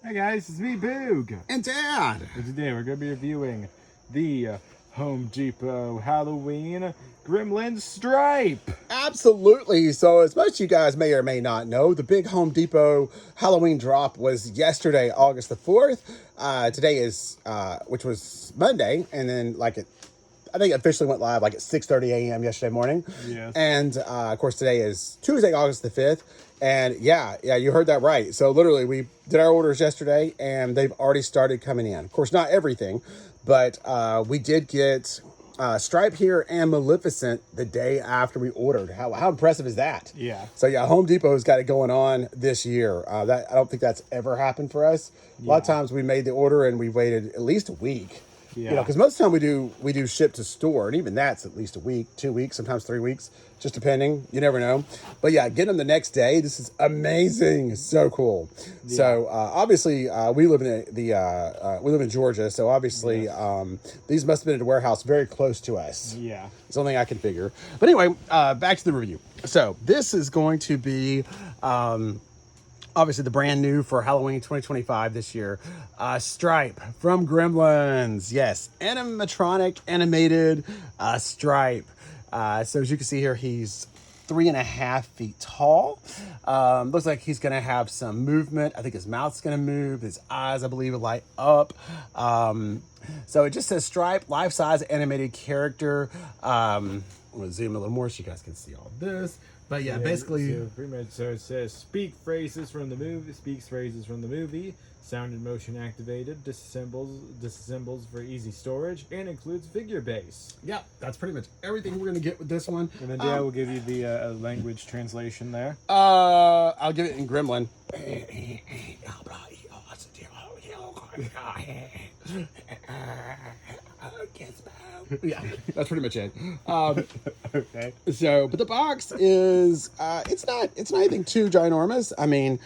Hey guys, it's me, Boog. And Dad. And today we're going to be reviewing the Home Depot Halloween Gremlins Stripe. Absolutely. So, as most of you guys may or may not know, the big Home Depot Halloween drop was yesterday, August the 4th. Today is, which was Monday, and then I think it officially went live like at 6:30 a.m. yesterday morning. Yes. And of course, today is Tuesday, August the 5th. And yeah, you heard that right. So literally, we did our orders yesterday, and they've already started coming in. Of course, not everything, but we did get Stripe here and Maleficent the day after we ordered. How impressive is that? Yeah. So yeah, Home Depot's got it going on this year. That I don't think that's ever happened for us. A lot of times we made the order and we waited at least a week. Yeah. You know, because most of the time we do ship to store, and even that's at least a week, 2 weeks, sometimes 3 weeks, just depending. You never know. But yeah, getting them the next day, this is amazing. So cool. Yeah. So obviously, we live in we live in Georgia, so obviously these must have been at a warehouse very close to us. Yeah. It's the only thing I can figure. But anyway, back to the review. So this is going to be. Obviously, the brand new for Halloween 2025 this year, Stripe from Gremlins. Yes, animatronic animated Stripe. So as you can see here, he's 3.5 feet tall. Looks like he's gonna have some movement. I think his mouth's gonna move. His eyes, I believe, will light up. So it just says Stripe, life-size animated character. I'm gonna zoom a little more so you guys can see all this. But yeah, basically, so pretty much. So it says speaks phrases from the movie, sound and motion activated, disassembles for easy storage, and includes figure base. yeah, that's pretty much everything we're gonna get with this one. And then Dad will give you the language translation there. I'll give it in Gremlin. Yeah, that's pretty much it. Okay. So, but the box is it's not anything too ginormous. I mean,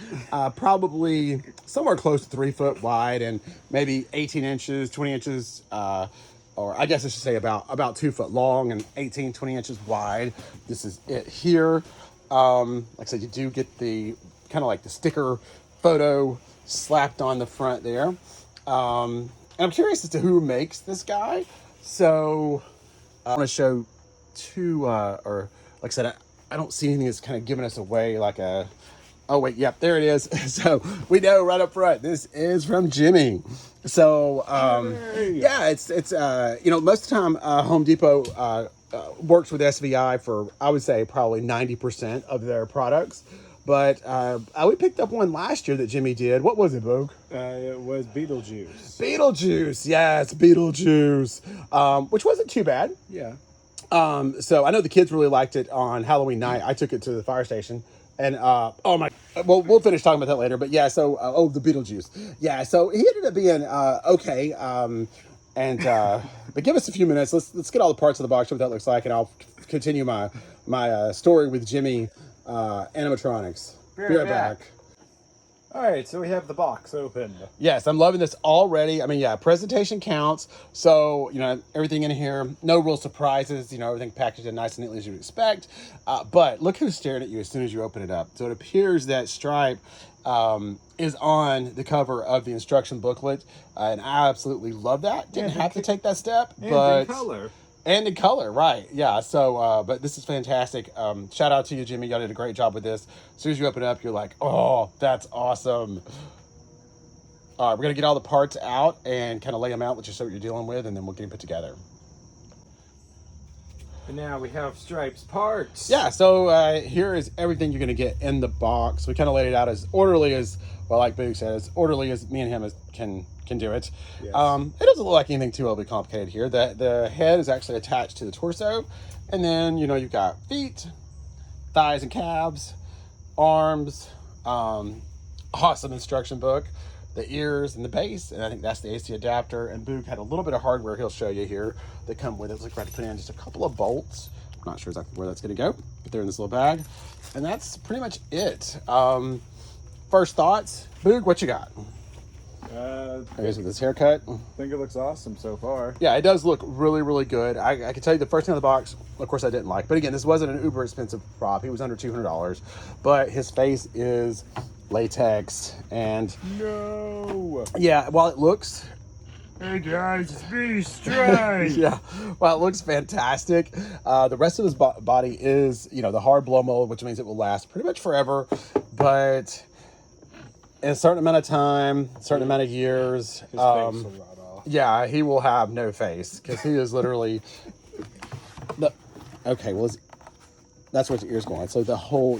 probably somewhere close to 3 foot wide and maybe 18 inches, 20 inches, or I guess I should say about 2 foot long and 18, 20 inches wide. This is it here. Like I said, you do get the kind of like the sticker photo slapped on the front there. And I'm curious as to who makes this guy. So I want to show two, or like I said, I don't see anything that's kind of giving us away like a, oh wait, yep, there it is. So we know right up front, this is from Jimmy. So, yeah, it's you know, most of the time Home Depot works with SVI for, I would say, probably 90% of their products. But we picked up one last year that Jimmy did. What was it, Boog? It was Beetlejuice. Beetlejuice, yes, Beetlejuice, which wasn't too bad. Yeah. So I know the kids really liked it on Halloween night. I took it to the fire station, and oh my, well, we'll finish talking about that later. But yeah, so the Beetlejuice, yeah. So he ended up being okay. But give us a few minutes. Let's get all the parts of the box, show what that looks like, and I'll continue my story with Jimmy Animatronics. Be right back. All right, so we have the box open. Yes, I'm loving this already. I mean, yeah, presentation counts. So, you know, everything in here, no real surprises. You know, everything packaged in nice and neatly as you'd expect. But look who's staring at you as soon as you open it up. So it appears that Stripe is on the cover of the instruction booklet. And I absolutely love that. Didn't have to take that step. But in color. And in color, right. Yeah, so, but this is fantastic. Shout out to you, Jimmy. Y'all did a great job with this. As soon as you open it up, you're like, oh, that's awesome. All right, we're going to get all the parts out and kind of lay them out, let you show what you're dealing with, and then we'll get them put together. And now we have Stripe's parts. Yeah, so here is everything you're going to get in the box. We kind of laid it out as orderly as, well, like Boog said, as orderly as me and him can do it. Yes. It doesn't look like anything too overly complicated here. The head is actually attached to the torso. And then, you know, you've got feet, thighs and calves, arms, awesome instruction book, the ears and the base. And I think that's the AC adapter. And Boog had a little bit of hardware he'll show you here that come with it. Looks like we're going to put in just a couple of bolts. I'm not sure exactly where that's going to go, but they're in this little bag. And that's pretty much it. First thoughts, Boog, what you got? I guess with this haircut. I think it looks awesome so far. Yeah, it does look really, really good. I can tell you the first thing on the box, of course, I didn't like. But again, this wasn't an uber expensive prop. He was under $200. But his face is latex, and No. yeah, while it looks Hey guys, it's me, Stripe. yeah, while it looks fantastic, the rest of his body is, the hard blow mold, which means it will last pretty much forever. But in a certain amount of time, certain amount of years, His face will rot off. yeah, he will have no face because he is literally the. Okay, well, that's what your ear's going. So the whole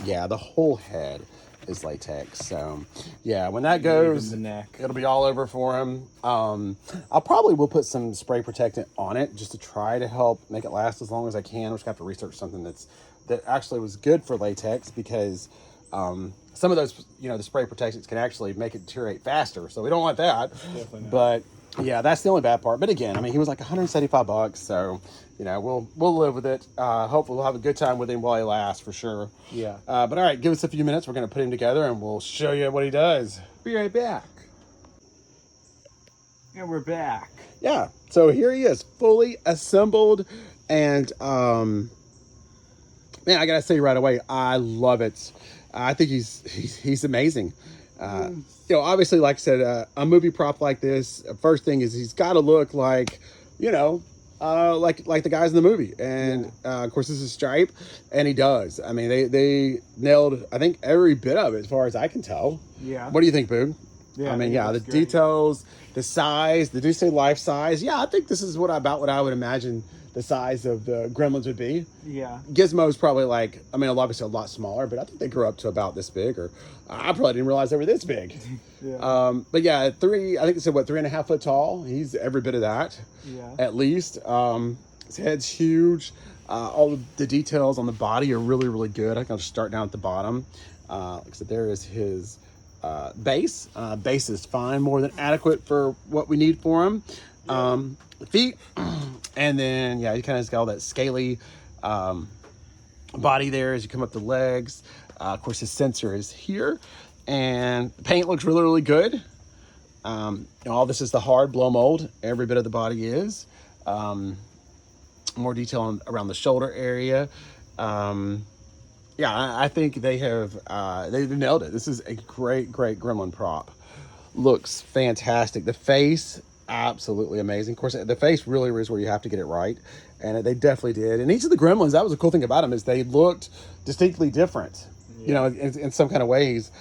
head is latex. So yeah, when that goes, the neck. it'll be all over for him. I'll probably will put some spray protectant on it just to try to help make it last as long as I can. We're just gonna have to research something that actually was good for latex, because some of those, the spray protectants can actually make it deteriorate faster. So we don't want that. Definitely not. But yeah, that's the only bad part. But again, I mean, he was like $175, so we'll live with it. Hopefully we'll have a good time with him while he lasts, for sure. Yeah. But all right, give us a few minutes. We're gonna put him together and we'll show you what he does. Be right back. And we're back. Yeah. So here he is, fully assembled, and man, I gotta say right away, I love it. I think he's amazing. Obviously, like I said, a movie prop like this, first thing is he's got to look like, like the guys in the movie. And of course, this is Stripe, and he does. I mean, they nailed, I think, every bit of it as far as I can tell. Yeah. What do you think, Boog? Yeah, I mean, the great. details, the size, they do say life size. Yeah, I think this is about what I would imagine the size of the Gremlins would be. Yeah. Gizmo's probably obviously a lot smaller, but I think they grew up to about this big, or I probably didn't realize they were this big. Yeah. But yeah, I think they said, 3.5 foot tall? He's every bit of that. Yeah. At least. His head's huge. All of the details on the body are really, really good. I can just start down at the bottom. Like I said, there is his base. Base is fine, more than adequate for what we need for him. The feet, and then he kind of got all that scaly body there as you come up the legs. Of course, his sensor is here, and the paint looks really, really good. All this is the hard blow mold. Every bit of the body is. More detail around the shoulder area. I think they've nailed it. This is a great, great Gremlin prop. Looks fantastic. The face, absolutely amazing. Of course, the face really is where you have to get it right, and they definitely did. And each of the Gremlins, that was a cool thing about them, is they looked distinctly different, in some kind of ways.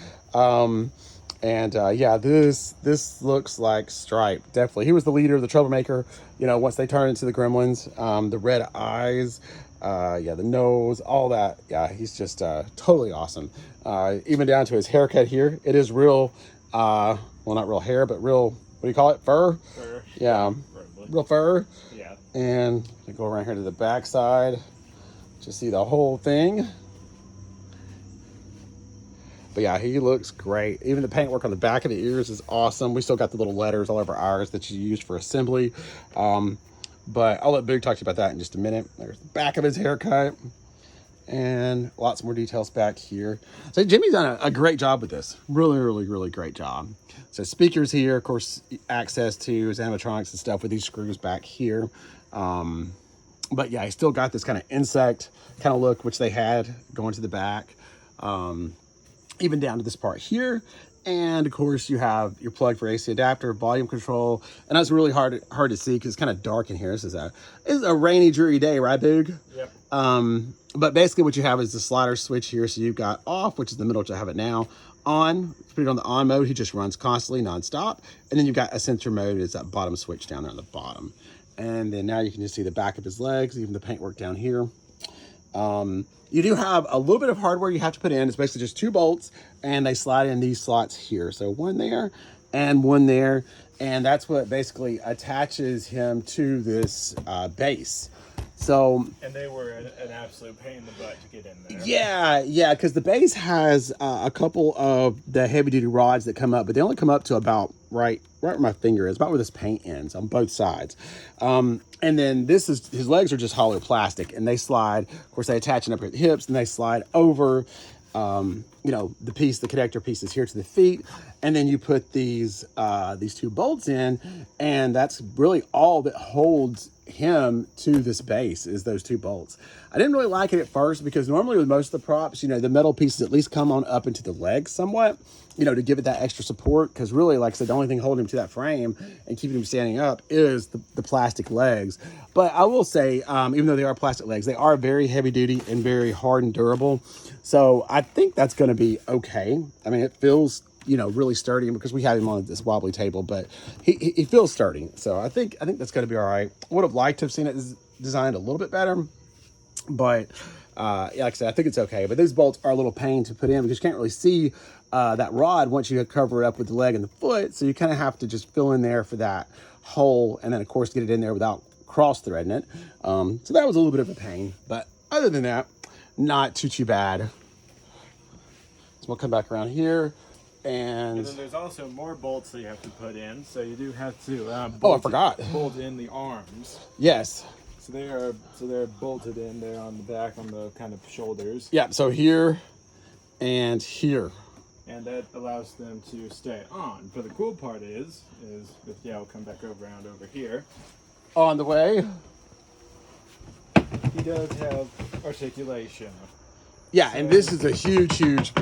This looks like Stripe. Definitely, he was the leader of the troublemaker. Once they turned into the Gremlins, the red eyes, the nose, all that. Yeah, he's just totally awesome. Even down to his haircut here. It is real. Well, not real hair, but real. What do you call it? Fur. Fur. Yeah, Probably. real fur. Yeah. And I go around here to the back side to see the whole thing. But yeah, he looks great. Even the paintwork on the back of the ears is awesome. We still got the little letters all over ours that you use for assembly. But I'll let Big talk to you about that in just a minute. There's the back of his haircut. And lots more details back here. So Jimmy's done a great job with this. Really, really, really great job. So speakers here, of course, access to his animatronics and stuff with these screws back here. But yeah, he still got this kind of insect kind of look, which they had going to the back. Even down to this part here. And of course you have your plug for AC adapter, volume control, and that's really hard to see because it's kind of dark in here. This is a rainy, dreary day, right, Boog? Yep. But basically what you have is the slider switch here. So you've got off, which is the middle, which I have it now. On, put it on the on mode, he just runs constantly, nonstop. And then you've got a sensor mode, is that bottom switch down there on the bottom. And then now you can just see the back of his legs, even the paintwork down here. You do have a little bit of hardware you have to put in. It's basically just 2 bolts, and they slide in these slots here. So one there and one there. And that's what basically attaches him to this base. So, and they were an absolute pain in the butt to get in there. Yeah, because the base has a couple of the heavy-duty rods that come up, but they only come up to about right where my finger is, about where this paint ends on both sides. And then his legs are just hollow plastic, and they slide. Of course, they attach up at the hips, and they slide over. The connector pieces here to the feet, and then you put these 2 bolts in, and that's really all that holds him to this base is those 2 bolts. I didn't really like it at first because normally with most of the props, you know, the metal pieces at least come on up into the legs somewhat, you know, to give it that extra support. Because really, like I said, the only thing holding him to that frame and keeping him standing up is the plastic legs. But I will say, even though they are plastic legs, they are very heavy duty and very hard and durable. So I think that's going to be okay. I mean, it feels, you know, really sturdy because we have him on this wobbly table, but he feels sturdy. So I think that's going to be all right. Would have liked to have seen it designed a little bit better, but yeah, like I said, I think it's okay. But these bolts are a little pain to put in because you can't really see that rod once you cover it up with the leg and the foot. So you kind of have to just fill in there for that hole, and then of course get it in there without cross threading it. So that was a little bit of a pain, but other than that, not too bad. So we'll come back around here. And then there's also more bolts that you have to put in, so you do have to I forgot. bolt in the arms. Yes. So they're bolted in there on the back, on the kind of shoulders. Yeah, so here and here. And that allows them to stay on. But the cool part is I'll come back around over here. On the way. He does have articulation. Yeah, and this is a huge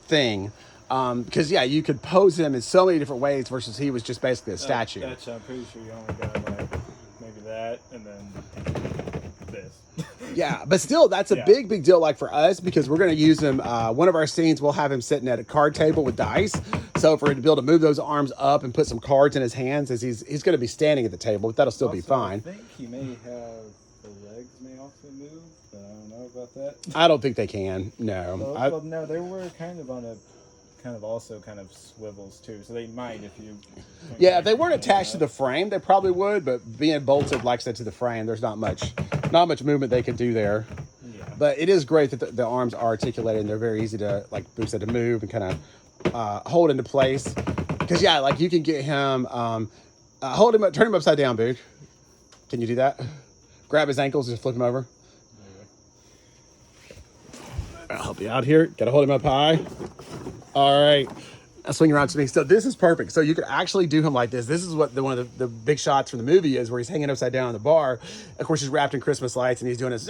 thing. Because, yeah, you could pose him in so many different ways versus he was just basically a statue. I'm pretty sure you only got like maybe that and then this. Yeah, but still, that's a big deal, like for us, because we're going to use him. One of our scenes, we'll have him sitting at a card table with dice. So for him to be able to move those arms up and put some cards in his hands, as he's going to be standing at the table, but that'll still be fine. I think he may have the legs may also move, but I don't know about that. I don't think they can. No. Well, no, they were kind of on a kind of swivels too, so they might if you. Yeah, if they weren't attached to the frame, they probably would. But being bolted, like I said, to the frame, there's not much movement they could do there. Yeah. But it is great that the arms are articulated and they're very easy to, like Boo said, to move and kind of hold into place. Because yeah, like you can get him, hold him up, turn him upside down, Boo. Can you do that? Grab his ankles, just flip him over. I'll help you out here. Got to hold him up high. All right. I'll swing around to me. So this is perfect. So you could actually do him like this. This is what one of the big shots from the movie is, where he's hanging upside down on the bar. Of course, he's wrapped in Christmas lights and he's doing this.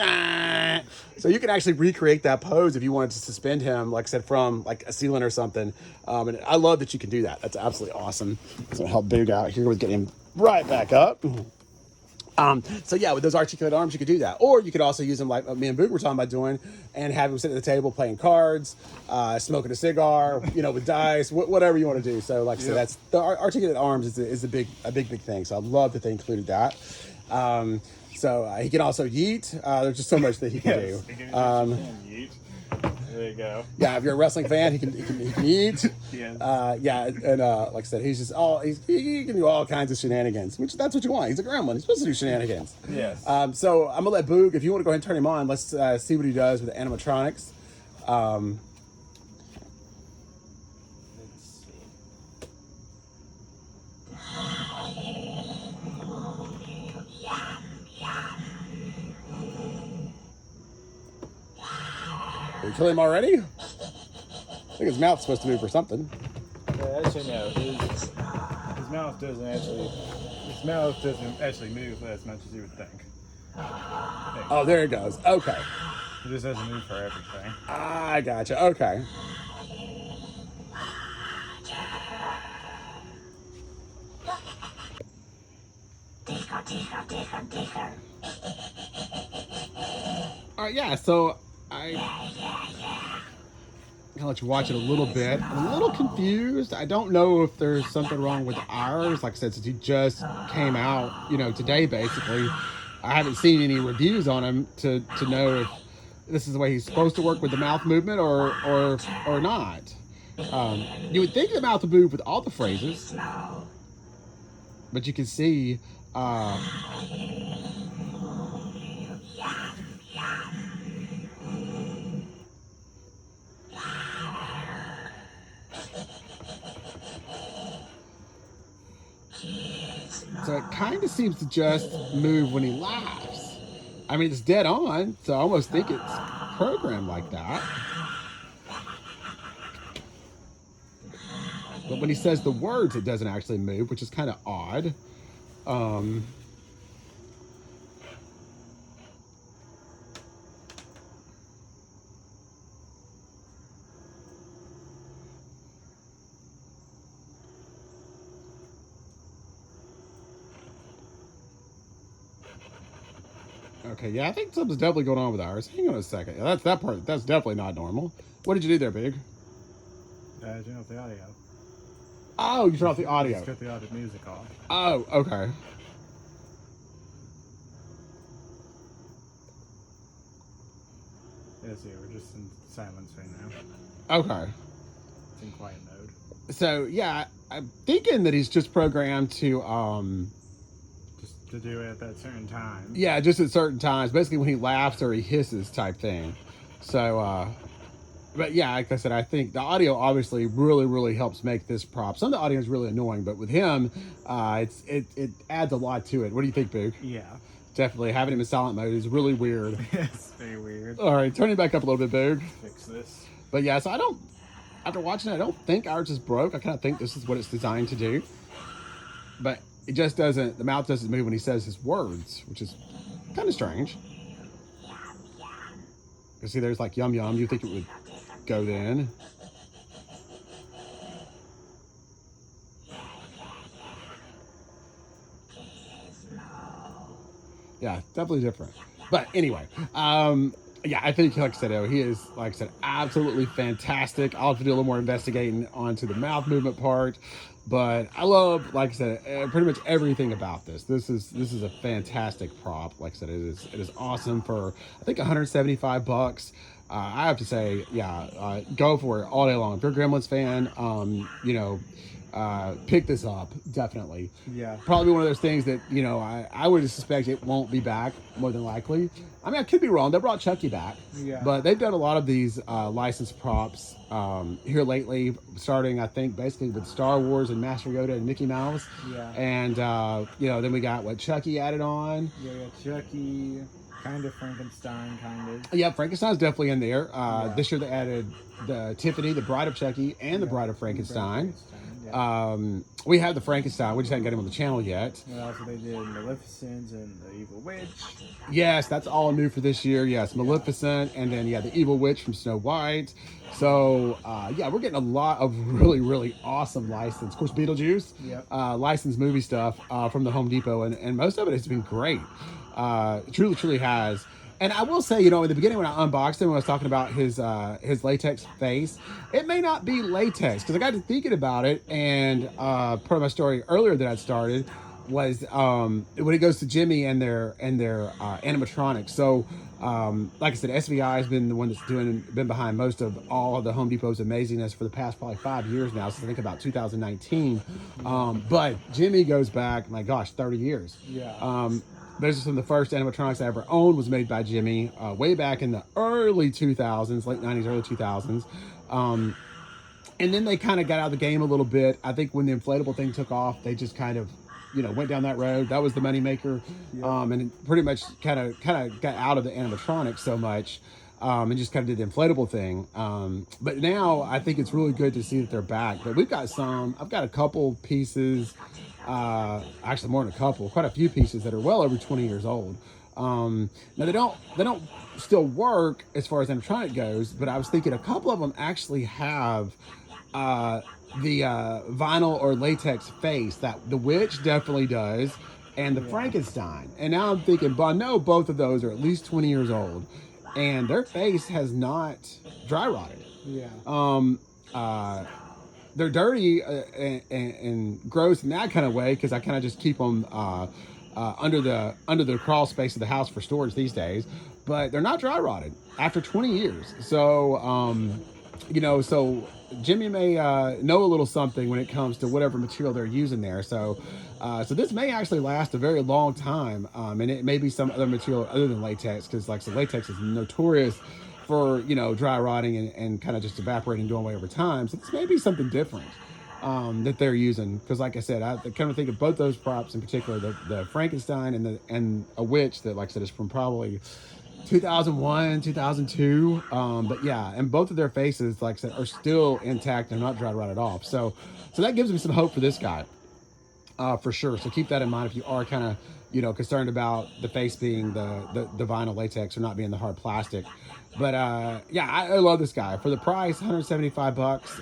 So you can actually recreate that pose if you wanted to suspend him, like I said, from like a ceiling or something. And I love that you can do that. That's absolutely awesome. So I'll help Boog out here with getting him right back up. So yeah, with those articulated arms, you could do that. Or you could also use them like me and Boog were talking about doing, and have him sit at the table playing cards, smoking a cigar, with dice, whatever you want to do. So like I said, that's the articulated arms is a big thing. So I love that they included that. So he can also yeet. There's just so much that he can do. Yeet. There you go. Yeah, if you're a wrestling fan, he can eat. Yes. Yeah, and like I said, he's just he can do all kinds of shenanigans, which that's what you want. He's a gremlin. He's supposed to do shenanigans. Yes. So I'm gonna let Boog, if you want to go ahead and turn him on, let's see what he does with the animatronics. Let's see. Did we kill him already? I think his mouth's supposed to move or something. Actually, no. His mouth doesn't actually move as much as you would think. Oh, there it goes. Okay. It just doesn't move for everything. I gotcha. Okay. All right, yeah, so I'm gonna let you watch it a little bit. I'm a little confused. I don't know if there's something wrong with ours. Like I said, since he just came out, today basically, I haven't seen any reviews on him to know if this is the way he's supposed to work with the mouth movement or not. You would think the mouth would move with all the phrases, but you can see. So it kind of seems to just move when he laughs. I mean, it's dead on, so I almost think it's programmed like that. But when he says the words, it doesn't actually move, which is kind of odd. Okay, yeah, I think something's definitely going on with ours. Hang on a second. Yeah, that's that part. That's definitely not normal. What did you do there, Big? Turn off the audio. Oh, you turned off the You just audio. cut the audio music off. Oh, okay. Yeah, see, we're just in silence right now. Okay. It's in quiet mode. So yeah, I'm thinking that he's just programmed to Just to do it at that certain time. yeah, just at certain times, basically when he laughs or he hisses type thing. So but yeah, like I said, I think the audio obviously really helps make this prop. Some of the audio is really annoying, but with him, it adds a lot to it. What do you think, Boog? Yeah. Definitely having him in silent mode is really weird. It's very weird. All right, turn it back up a little bit, Boog. Fix this. But yeah, so I don't. After watching it, I don't think ours is broke. I kind of think this is what it's designed to do. But it just doesn't. The mouth doesn't move when he says his words, which is kind of strange. You see, there's like yum yum. You think it would go then? Yeah, definitely different. But anyway, yeah, I think, like I said, he is, like I said, absolutely fantastic. I'll have to do a little more investigating onto the mouth movement part, but I love, like I said, pretty much everything about this. This is a fantastic prop. Like I said, it is awesome for I think 175 bucks. I have to say, yeah, go for it all day long. If you're a Gremlins fan, pick this up definitely. Yeah. Probably one of those things that I would suspect it won't be back more than likely. I mean, I could be wrong. They brought Chucky back, Yeah. but they've done a lot of these licensed props here lately, starting I think basically with Star Wars and Master Yoda and Mickey Mouse. Yeah. And then we got what Chucky added on. Yeah, we got Chucky, kind of Frankenstein, kind of. Yeah, Frankenstein's definitely in there. Yeah. This year they added the Tiffany, the Bride of Chucky, and the Bride of Frankenstein. Yeah. We have the Frankenstein. We just haven't got him on the channel yet. And also they did Maleficent and the Evil Witch. Yes, that's all new for this year. Yes, Maleficent, and then the Evil Witch from Snow White. So we're getting a lot of really awesome license. Of course, Beetlejuice, Yep. Licensed movie stuff from the Home Depot, and most of it has been great. Truly has. And I will say, in the beginning when I unboxed him, when I was talking about his latex face, it may not be latex, because I got to thinking about it, and part of my story earlier that I'd started was when it goes to Jimmy and their animatronics. So, like I said, SVI has been the one that's been behind most of all of the Home Depot's amazingness for the past probably 5 years now, since I think about 2019. But Jimmy goes back, my gosh, 30 years. Yeah. Those are some of the first animatronics I ever owned, was made by Jimmy way back in the early 2000s, late 90s, early 2000s. And then they kind of got out of the game a little bit. I think when the inflatable thing took off, they just kind of, went down that road. That was the moneymaker. Yeah. And pretty much kind of got out of the animatronics so much. And just kind of did the inflatable thing. But now I think it's really good to see that they're back. But I've got a couple pieces, actually more than a couple, quite a few pieces that are well over 20 years old. Now they don't still work as far as animatronic goes, but I was thinking a couple of them actually have the vinyl or latex face. That the witch definitely does, and the Frankenstein. And now I'm thinking, but I know both of those are at least 20 years old, and their face has not dry rotted. Yeah. They're dirty and gross in that kind of way, because I kind of just keep them under the crawl space of the house for storage these days. But they're not dry rotted after 20 years. So so Jimmy may know a little something when it comes to whatever material they're using there. So this may actually last a very long time, and it may be some other material other than latex, because like I said, latex is notorious for dry rotting and kind of just evaporating, going away over time. So this may be something different that they're using, because like I said, I kind of think of both those props in particular, the Frankenstein and a witch that, like I said, is from probably 2001, 2002. But yeah, and both of their faces, like I said, are still intact and not dry rotted off. So that gives me some hope for this guy, for sure. So keep that in mind if you are kind of concerned about the face being the vinyl latex or not being the hard plastic. But I love this guy for the price, 175 bucks.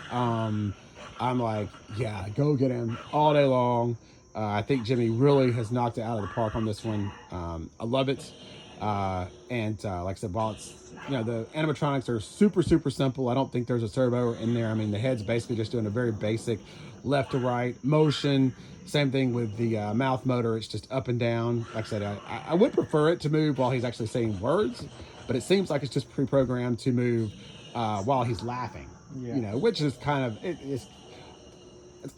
I'm like, yeah, go get him all day long. I think Jimmy really has knocked it out of the park on this one. I love it. Like I said, while it's, the animatronics are super, super simple. I don't think there's a servo in there. I mean, the head's basically just doing a very basic left to right motion. Same thing with the mouth motor. It's just up and down. Like I said, I would prefer it to move while he's actually saying words, but it seems like it's just pre-programmed to move while he's laughing. Yeah. Which is kind of it's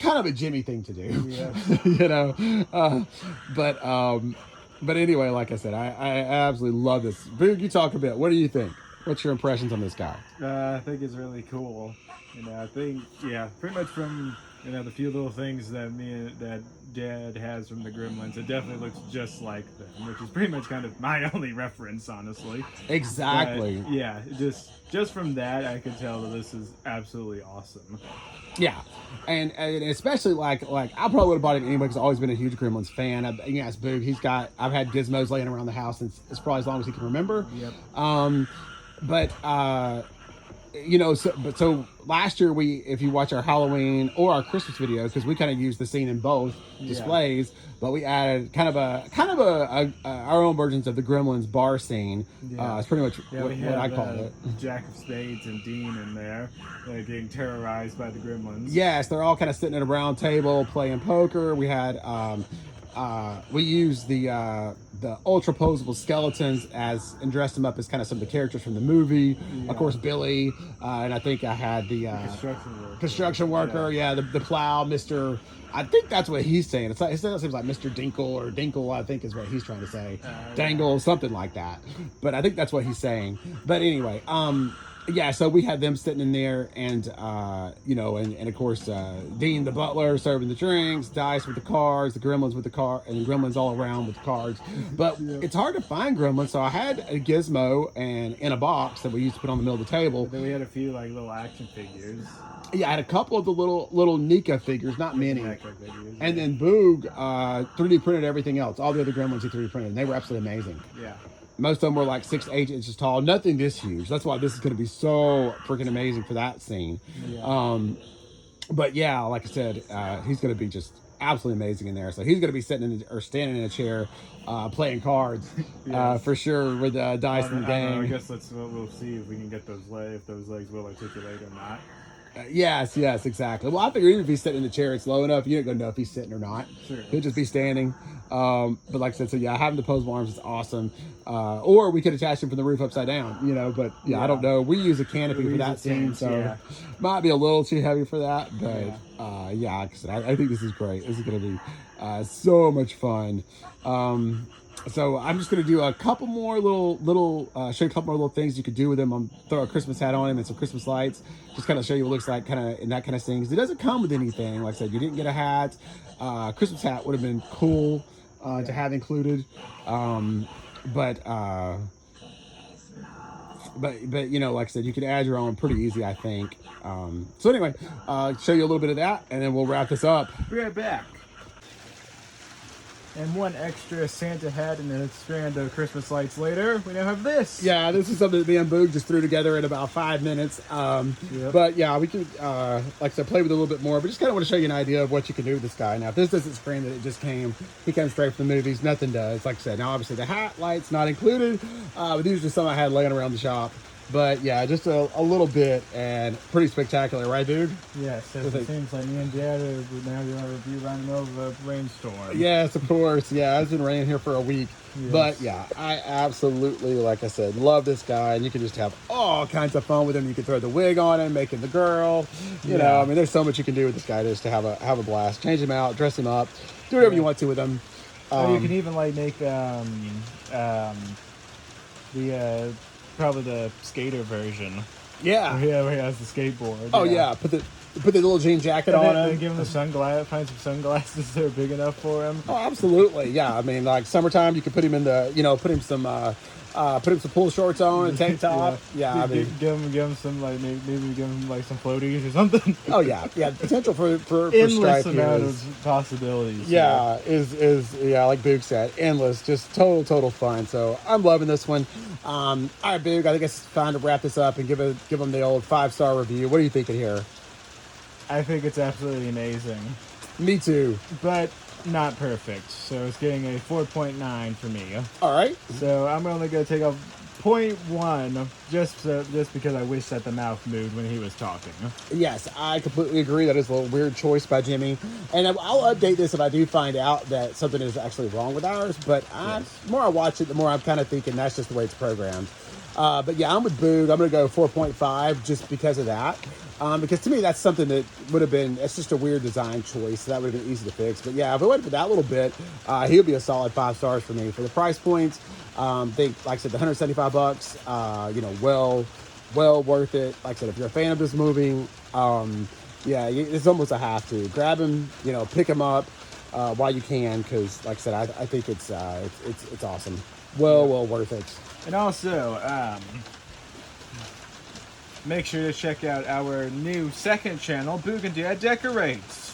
kind of a Jimmy thing to do. Yeah. But anyway, like I said, I absolutely love this. Boog, you talk a bit. What do you think? What's your impressions on this guy? I think it's really cool. I think, pretty much from the few little things that Dad has from the Gremlins, it definitely looks just like them, which is pretty much kind of my only reference, honestly. Exactly. But, yeah, just from that, I can tell that this is absolutely awesome. Yeah, and especially like I probably would have bought it anyway because I've always been a huge Gremlins fan. Yes, Boog. I've had Gizmos laying around the house since it's probably as long as he can remember. Yep. But so last year if you watch our Halloween or our Christmas videos, because we kind of used the scene in both displays, but we added kind of our own versions of the Gremlins bar scene. It's pretty much what I call it. Jack of Spades and Dean in there, getting terrorized by the Gremlins. Yes, they're all kind of sitting at a round table playing poker. We had we used the ultra posable skeletons and dressed them up as kind of some of the characters from the movie. Yeah. Of course, Billy, and I think I had the construction worker. Yeah, the plow, Mr. I think that's what he's saying. It seems like Mr. Dinkle or Dinkle, I think is what he's trying to say. Dangle, something like that. But I think that's what he's saying. But anyway, so we had them sitting in there, and and of course Dean the butler serving the drinks, Dice with the cards, the Gremlins with the car, and the Gremlins all around with the cards. But it's hard to find Gremlins, so I had a Gizmo and in a box that we used to put on the middle of the table. Then we had a few little action figures. Yeah, I had a couple of the little Nika figures, not many. Figures, and then Boog 3D printed everything else. All the other Gremlins he 3D printed, and they were absolutely amazing. Yeah. Most of them were like 6 to 8 inches tall. Nothing this huge. That's why this is going to be so freaking amazing for that scene. Yeah. But yeah, like I said, he's going to be just absolutely amazing in there. So he's going to be standing in a chair, playing cards, for sure with Dice and the gang. I guess we'll see if we can get those legs, if those legs will articulate or not. Yes, exactly. Well, I figure even if he's sitting in the chair, it's low enough, you ain't gonna know if he's sitting or not. Sure. He'll just be standing. But like I said, so having the posable arms is awesome. Or we could attach him from the roof upside down, But I don't know. We use a canopy for that scene, so might be a little too heavy for that. But like I said, I think this is great. This is gonna be so much fun. So I'm just gonna do a couple more show you a couple more little things you could do with him. I'm throw a Christmas hat on him and some Christmas lights. Just kind of show you what it looks like, kind of in that kind of thing. 'Cause it doesn't come with anything. Like I said, you didn't get a hat. Christmas hat would have been cool to have included. But like I said, you could add your own pretty easy, I think. So anyway, show you a little bit of that, and then we'll wrap this up. Be right back. And one extra Santa hat and a strand of Christmas lights later, we now have this. Yeah, this is something that me and Boog just threw together in about 5 minutes. But yeah, we can, like I said, play with it a little bit more. But just kind of want to show you an idea of what you can do with this guy. Now, if this doesn't scream that it just came, he comes straight from the movies, nothing does. Like I said, now obviously the hat, lights not included. But these are just some I had laying around the shop. But yeah, just a little bit, and pretty spectacular, right, dude? Yes, it seems like me and Dad are now doing a review right in the middle of a rainstorm. Yes, of course. Yeah, it's been raining here for a week. Yes. But yeah, I absolutely, like I said, love this guy, and you can just have all kinds of fun with him. You can throw the wig on him, make him the girl. You know, I mean, there's so much you can do with this guy just to have a blast. Change him out, dress him up, do whatever you want to with him. You can even make probably the skater version. Yeah. Where he has the skateboard. Oh yeah, put the little jean jacket on him. Give him the sunglasses. Find some sunglasses that are big enough for him. Oh, absolutely. Yeah, I mean, like summertime, you could put him in the, put him some pull shorts on and tank top. Yeah, I mean, give him some maybe give him some floaties or something. Oh yeah, potential for endless amount of possibilities. Yeah, is like Boog said, endless, just total fun. So I'm loving this one. All right, Boog, I think it's time to wrap this up and give them the old 5-star review. What are you thinking here? I think it's absolutely amazing. Me too. But not perfect. So it's getting a 4.9 for me. All right. So I'm only going to take a point 0.1 just because I wish that the mouth moved when he was talking. Yes, I completely agree. That is a little weird choice by Jimmy. And I'll update this if I do find out that something is actually wrong with ours. But the more I watch it, the more I'm kind of thinking that's just the way it's programmed. But yeah, I'm with Boog. I'm going to go 4.5 just because of that. Because to me, that's something that would have been, it's just a weird design choice. So that would have been easy to fix. But yeah, if it went for that little bit, he'll be a solid 5 stars for me. For the price points, think, like I said, the $175, you know, well worth it. Like I said, if you're a fan of this movie, yeah, it's almost a have to. Grab him, you know, pick him up while you can, because like I said, I think it's awesome. Well worth it. And also, make sure to check out our new second channel, Boog and Dad Decorates.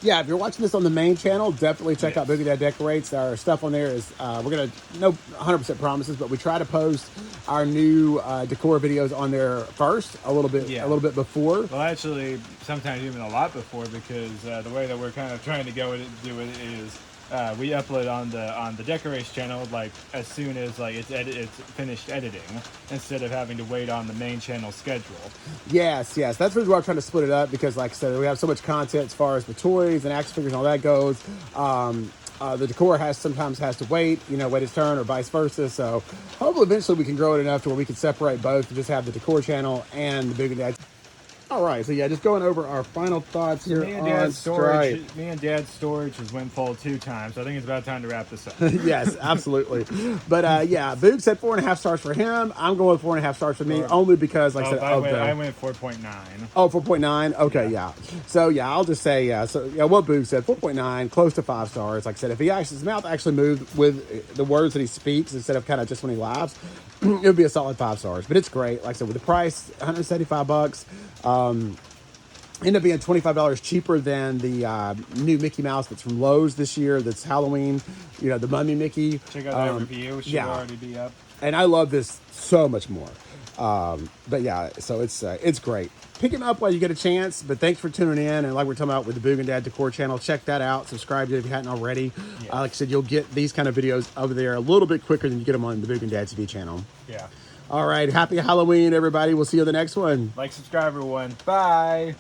Yeah, if you're watching this on the main channel, definitely check out Boogie Dad Decorates. Our stuff on there is, we're going to, no 100% promises, but we try to post our new decor videos on there first, a little bit before. Well, actually, sometimes even a lot before, because the way that we're kind of trying to do it is we upload on the Decorates channel like as soon as like it's finished editing, instead of having to wait on the main channel schedule. Yes, that's the reason why I'm trying to split it up, because like I said, we have so much content as far as the toys and action figures and all that goes. The decor sometimes has to wait its turn, or vice versa. So hopefully eventually we can grow it enough to where we can separate both and just have the decor channel and the Big and Dad. All right, so yeah, just going over our final thoughts here on Stripe. Me and Dad's storage has went full 2 times, so I think it's about time to wrap this up. Yes, absolutely. But yeah, Boog said 4.5 stars for him. I'm going 4.5 stars for me, only because, like I said, I went 4.9. Oh, 4.9? Okay, yeah. So, yeah, I'll just say, what Boog said, 4.9, close to 5 stars. Like I said, if his mouth actually moved with the words that he speaks instead of kind of just when he laughs, it would be a solid 5 stars. But it's great. Like I said, with the price, $175, end up being $25 cheaper than the new Mickey Mouse that's from Lowe's this year. That's Halloween, the Mummy Mickey. Check out that review. It should already be up. And I love this so much more. But yeah, so it's great. Pick him up while you get a chance. But thanks for tuning in. And like we're talking about with the Boog and Dad Decor channel, check that out. Subscribe to it if you hadn't already. Yes. Like I said, you'll get these kind of videos over there a little bit quicker than you get them on the Boog and Dad TV channel. Yeah. All right. Happy Halloween, everybody. We'll see you on the next one. Like, subscribe, everyone. Bye.